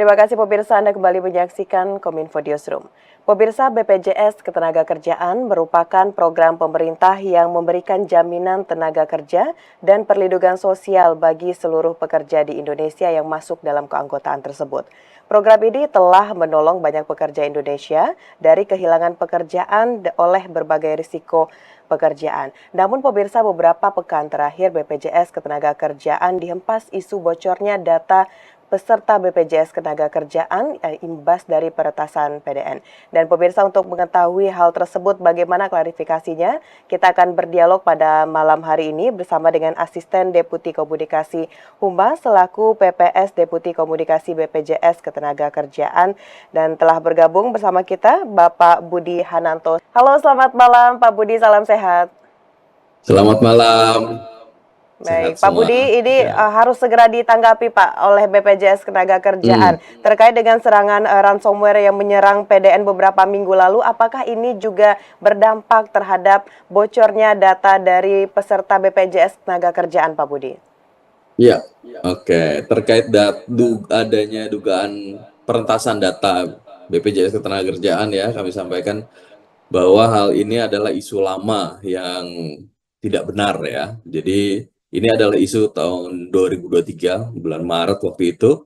Terima kasih pemirsa, Anda kembali menyaksikan Kominfo Newsroom. Pemirsa, BPJS Ketenagakerjaan merupakan program pemerintah yang memberikan jaminan tenaga kerja dan perlindungan sosial bagi seluruh pekerja di Indonesia yang masuk dalam keanggotaan tersebut. Program ini telah menolong banyak pekerja Indonesia dari kehilangan pekerjaan oleh berbagai risiko pekerjaan. Namun pemirsa, beberapa pekan terakhir BPJS Ketenagakerjaan dihempas isu bocornya data peserta BPJS Ketenagakerjaan imbas dari peretasan PDN. Dan pemirsa, untuk mengetahui hal tersebut bagaimana klarifikasinya, kita akan berdialog pada malam hari ini bersama dengan Asisten Deputi Komunikasi Humas selaku PPS Deputi Komunikasi BPJS Ketenagakerjaan, dan telah bergabung bersama kita Bapak Budi Hananto. Halo, selamat malam Pak Budi, salam sehat. Selamat malam. Baik, Sehat Pak semua. Budi, ini Ya. harus segera ditanggapi Pak oleh BPJS Ketenagakerjaan terkait dengan serangan ransomware yang menyerang PDN beberapa minggu lalu. Apakah ini juga berdampak terhadap bocornya data dari peserta BPJS Ketenagakerjaan, Pak Budi? Ya, oke. Terkait adanya dugaan perentasan data BPJS Ketenagakerjaan, ya, kami sampaikan bahwa hal ini adalah isu lama yang tidak benar, ya. Jadi ini adalah isu tahun 2023 bulan Maret waktu itu.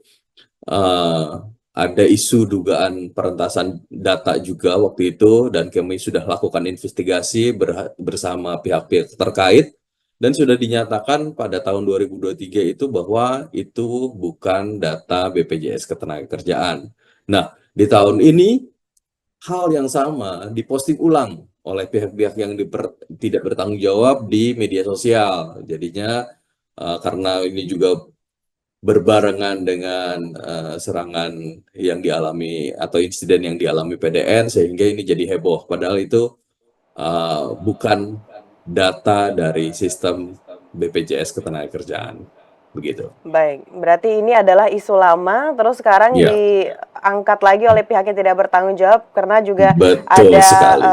eh, ada isu dugaan perentasan data juga waktu itu, dan kami sudah lakukan investigasi bersama pihak-pihak terkait, dan sudah dinyatakan pada tahun 2023 itu bahwa itu bukan data BPJS Ketenagakerjaan. Nah, di tahun ini hal yang sama diposting ulang oleh pihak-pihak yang tidak bertanggung jawab di media sosial. Jadinya karena ini juga berbarengan dengan serangan yang dialami atau insiden yang dialami PDN, sehingga ini jadi heboh. Padahal itu bukan data dari sistem BPJS Ketenagakerjaan. Begitu. Baik, berarti ini adalah isu lama, terus sekarang Ya, diangkat lagi oleh pihak yang tidak bertanggung jawab karena juga betul ada sekali.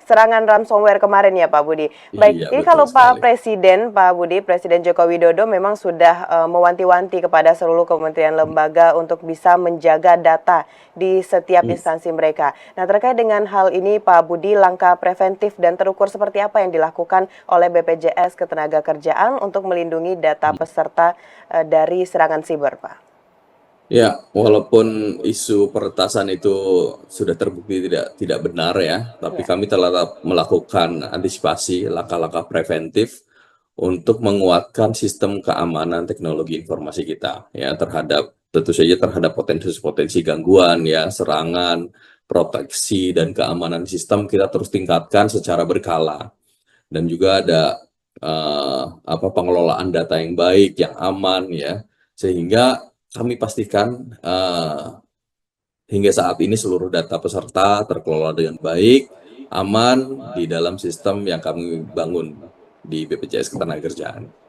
serangan ransomware kemarin ya Pak Budi. Baik, Iya, ini betul kalau sekali. Pak Budi, Presiden Joko Widodo memang sudah mewanti-wanti kepada seluruh kementerian lembaga untuk bisa menjaga data di setiap Hmm. instansi mereka. Nah, terkait dengan hal ini Pak Budi, langkah preventif dan terukur seperti apa yang dilakukan oleh BPJS Ketenagakerjaan untuk melindungi data peserta dari serangan siber, Pak? Ya, walaupun isu peretasan itu sudah terbukti tidak benar, ya, tapi Ya. kami telah melakukan antisipasi langkah-langkah preventif untuk menguatkan sistem keamanan teknologi informasi kita, ya, tentu saja terhadap potensi-potensi gangguan, ya, serangan, proteksi dan keamanan sistem kita terus tingkatkan secara berkala, dan juga ada pengelolaan data yang baik, yang aman, ya, sehingga kami pastikan hingga saat ini seluruh data peserta terkelola dengan baik, aman di dalam sistem yang kami bangun di BPJS Ketenagakerjaan.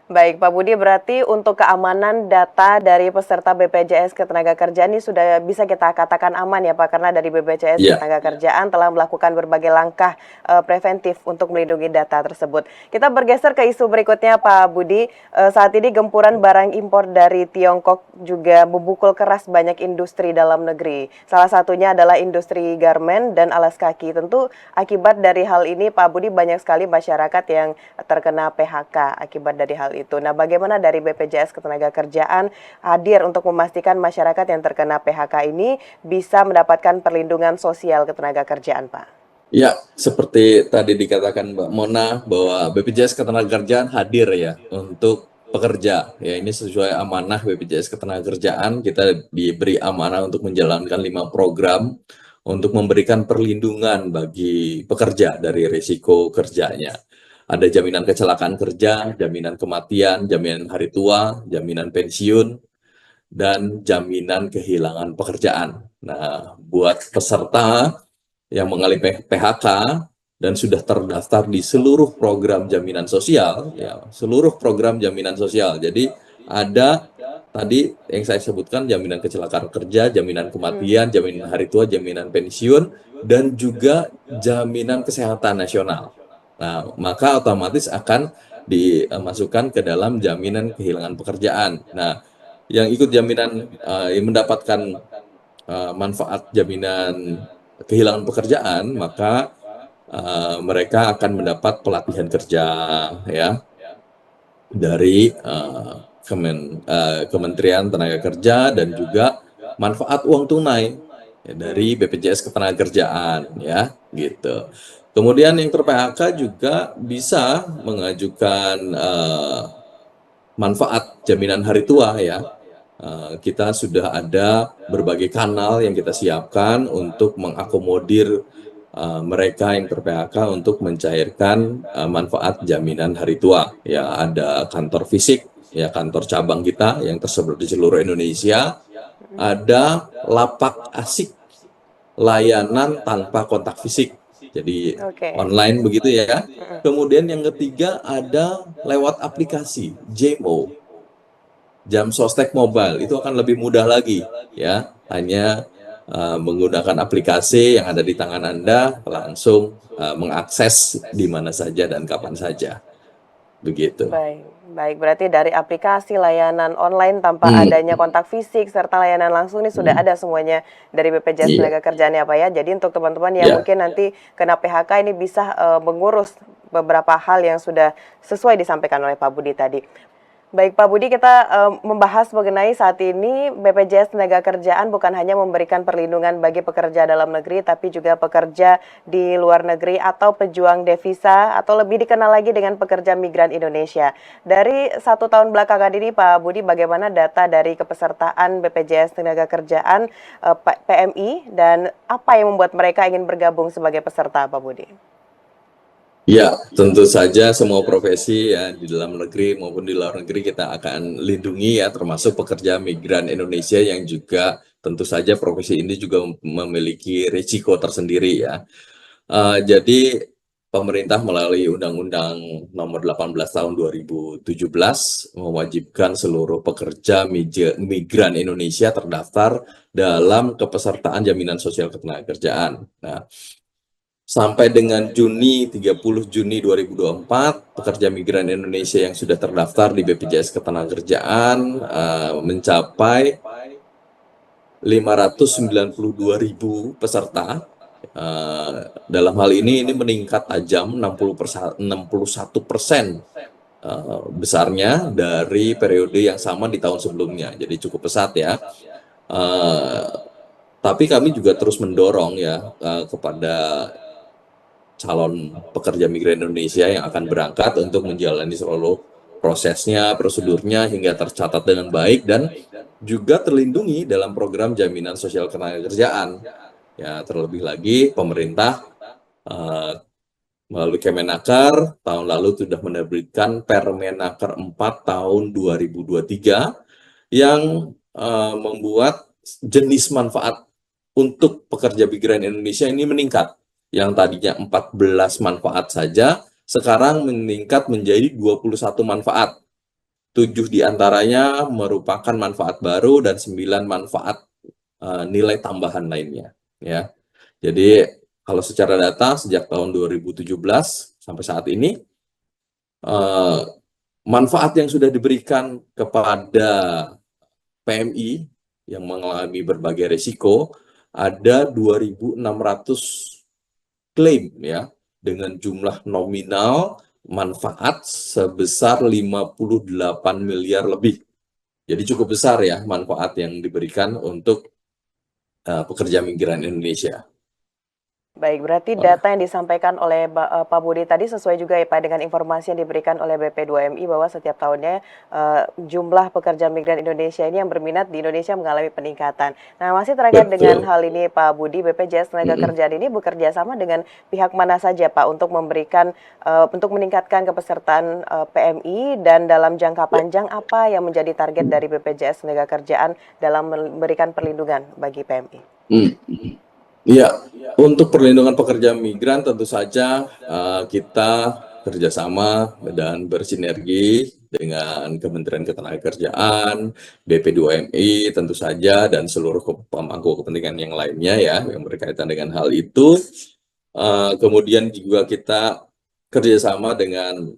Baik, Pak Budi, berarti untuk keamanan data dari peserta BPJS Ketenagakerjaan ini sudah bisa kita katakan aman ya Pak, karena dari BPJS Ya, Ketenagakerjaan telah melakukan berbagai langkah preventif untuk melindungi data tersebut. Kita bergeser ke isu berikutnya Pak Budi. Saat ini gempuran barang impor dari Tiongkok juga memukul keras banyak industri dalam negeri. Salah satunya adalah industri garmen dan alas kaki. Tentu akibat dari hal ini Pak Budi, banyak sekali masyarakat yang terkena PHK akibat dari hal itu. Nah, bagaimana dari BPJS Ketenagakerjaan hadir untuk memastikan masyarakat yang terkena PHK ini bisa mendapatkan perlindungan sosial ketenagakerjaan, Pak? ya, seperti tadi dikatakan Mbak Mona bahwa BPJS Ketenagakerjaan hadir, ya, untuk pekerja. Ya, ini sesuai amanah BPJS Ketenagakerjaan, kita diberi amanah untuk menjalankan 5 program untuk memberikan perlindungan bagi pekerja dari risiko kerjanya. Ada jaminan kecelakaan kerja, jaminan kematian, jaminan hari tua, jaminan pensiun, dan jaminan kehilangan pekerjaan. Nah, buat peserta yang mengalami PHK dan sudah terdaftar di seluruh program jaminan sosial, ya, seluruh program jaminan sosial. Jadi ada tadi yang saya sebutkan, jaminan kecelakaan kerja, jaminan kematian, jaminan hari tua, jaminan pensiun, dan juga jaminan kesehatan nasional. Nah, maka otomatis akan dimasukkan ke dalam jaminan kehilangan pekerjaan. Nah, yang ikut jaminan yang mendapatkan manfaat jaminan kehilangan pekerjaan, maka mereka akan mendapat pelatihan kerja ya dari Kementerian Tenaga Kerja dan juga manfaat uang tunai ya, dari BPJS Ketenagakerjaan ya gitu. Kemudian yang ter-PHK juga bisa mengajukan manfaat jaminan hari tua ya. Kita sudah ada berbagai kanal yang kita siapkan untuk mengakomodir mereka yang ter-PHK untuk mencairkan manfaat jaminan hari tua. Ya, ada kantor fisik, ya kantor cabang kita yang tersebar di seluruh Indonesia. Ada lapak asik layanan tanpa kontak fisik. Jadi Oke. online begitu ya. Kemudian yang ketiga ada lewat aplikasi JMO, Jam Sostek Mobile. Itu akan lebih mudah lagi ya. Hanya menggunakan aplikasi yang ada di tangan Anda langsung mengakses di mana saja dan kapan saja. Begitu. Baik, baik. Berarti dari aplikasi layanan online tanpa Hmm, adanya kontak fisik serta layanan langsung ini sudah hmm, ada semuanya dari BPJS iya, Tenaga Kerjaan ya Pak ya. Jadi untuk teman-teman yang ya. mungkin nanti kena PHK ini bisa mengurus beberapa hal yang sudah sesuai disampaikan oleh Pak Budi tadi. Baik Pak Budi, kita membahas mengenai saat ini BPJS Tenaga Kerjaan bukan hanya memberikan perlindungan bagi pekerja dalam negeri, tapi juga pekerja di luar negeri atau pejuang devisa, atau lebih dikenal lagi dengan pekerja migran Indonesia. Dari 1 tahun belakangan ini Pak Budi, bagaimana data dari kepesertaan BPJS Tenaga Kerjaan PMI, dan apa yang membuat mereka ingin bergabung sebagai peserta Pak Budi? Ya, tentu saja semua profesi ya di dalam negeri maupun di luar negeri kita akan lindungi ya, termasuk pekerja migran Indonesia yang juga tentu saja profesi ini juga memiliki risiko tersendiri ya. Jadi pemerintah melalui Undang-Undang Nomor 18 Tahun 2017 mewajibkan seluruh pekerja migran Indonesia terdaftar dalam kepesertaan jaminan sosial ketenagakerjaan. Nah, sampai dengan 30 Juni 2024, pekerja migran Indonesia yang sudah terdaftar di BPJS Ketenagakerjaan mencapai 592.000 peserta. Dalam hal ini meningkat tajam 61% besarnya dari periode yang sama di tahun sebelumnya. Jadi cukup pesat ya. Uh, tapi kami juga terus mendorong ya kepada calon pekerja migran Indonesia yang akan berangkat untuk menjalani seluruh prosesnya, prosedurnya hingga tercatat dengan baik dan juga terlindungi dalam program jaminan sosial ketenagakerjaan. Ya, terlebih lagi pemerintah melalui Kemenaker tahun lalu sudah menerbitkan Permenaker 4 tahun 2023 yang membuat jenis manfaat untuk pekerja migran Indonesia ini meningkat. Yang tadinya 14 manfaat saja, sekarang meningkat menjadi 21 manfaat. 7 diantaranya merupakan manfaat baru dan 9 manfaat nilai tambahan lainnya. Ya, jadi kalau secara data sejak tahun 2017 sampai saat ini, manfaat yang sudah diberikan kepada PMI yang mengalami berbagai risiko ada 2.600 klaim ya dengan jumlah nominal manfaat sebesar 58 miliar lebih. Jadi cukup besar ya manfaat yang diberikan untuk pekerja migran Indonesia. Baik, berarti data yang disampaikan oleh Pak Budi tadi sesuai juga ya Pak dengan informasi yang diberikan oleh BP2MI bahwa setiap tahunnya jumlah pekerja migran Indonesia ini yang berminat di Indonesia mengalami peningkatan. Nah, masih terkait dengan Betul. hal ini Pak Budi, BPJS Tenaga Kerjaan ini bekerja sama dengan pihak mana saja Pak untuk memberikan untuk meningkatkan kepesertaan PMI, dan dalam jangka panjang apa yang menjadi target dari BPJS Tenaga Kerjaan dalam memberikan perlindungan bagi PMI? Iya, untuk perlindungan pekerja migran tentu saja kita kerjasama dan bersinergi dengan Kementerian Ketenagakerjaan, BP2MI tentu saja, dan seluruh pemangku kepentingan yang lainnya ya yang berkaitan dengan hal itu. Kemudian juga kita kerjasama dengan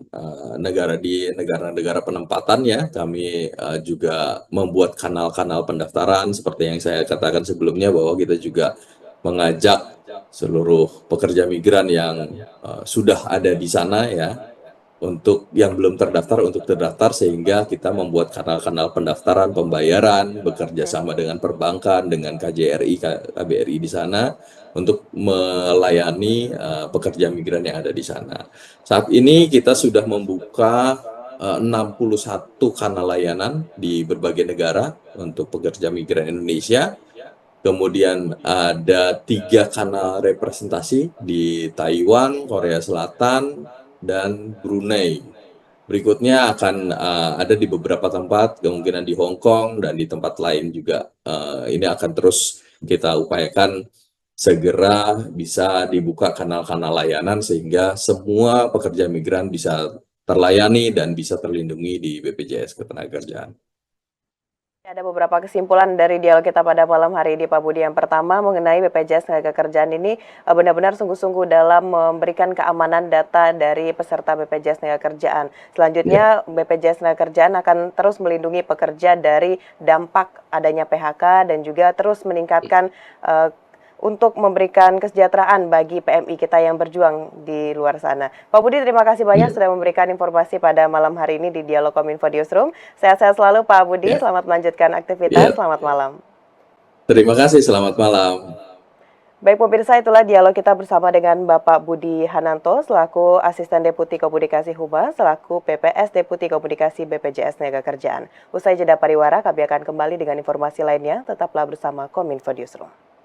negara di negara-negara penempatan ya, kami juga membuat kanal-kanal pendaftaran seperti yang saya katakan sebelumnya bahwa kita juga mengajak seluruh pekerja migran yang sudah ada di sana ya untuk yang belum terdaftar untuk terdaftar sehingga kita membuat kanal-kanal pendaftaran pembayaran bekerja sama dengan perbankan dengan KJRI KBRI di sana untuk melayani pekerja migran yang ada di sana. Saat ini kita sudah membuka 61 kanal layanan di berbagai negara untuk pekerja migran Indonesia. Kemudian ada 3 kanal representasi di Taiwan, Korea Selatan, dan Brunei. Berikutnya akan ada di beberapa tempat, kemungkinan di Hong Kong dan di tempat lain juga. Ini akan terus kita upayakan segera bisa dibuka kanal-kanal layanan sehingga semua pekerja migran bisa terlayani dan bisa terlindungi di BPJS Ketenagakerjaan. Ada beberapa kesimpulan dari dialog kita pada malam hari ini, Pak Budi. Yang pertama mengenai BPJS Ketenagakerjaan ini benar-benar sungguh-sungguh dalam memberikan keamanan data dari peserta BPJS Ketenagakerjaan. Selanjutnya, BPJS Ketenagakerjaan akan terus melindungi pekerja dari dampak adanya PHK dan juga terus meningkatkan untuk memberikan kesejahteraan bagi PMI kita yang berjuang di luar sana. Pak Budi, terima kasih banyak sudah memberikan informasi pada malam hari ini di Dialog Kominfo Newsroom. Sehat-sehat selalu Pak Budi, selamat melanjutkan aktivitas, selamat malam. Terima kasih, selamat malam. Baik pemirsa, itulah dialog kita bersama dengan Bapak Budi Hananto selaku Asisten Deputi Komunikasi Humas selaku PPS Deputi Komunikasi BPJS Ketenagakerjaan. Usai jeda pariwara, kami akan kembali dengan informasi lainnya. Tetaplah bersama Kominfo Newsroom.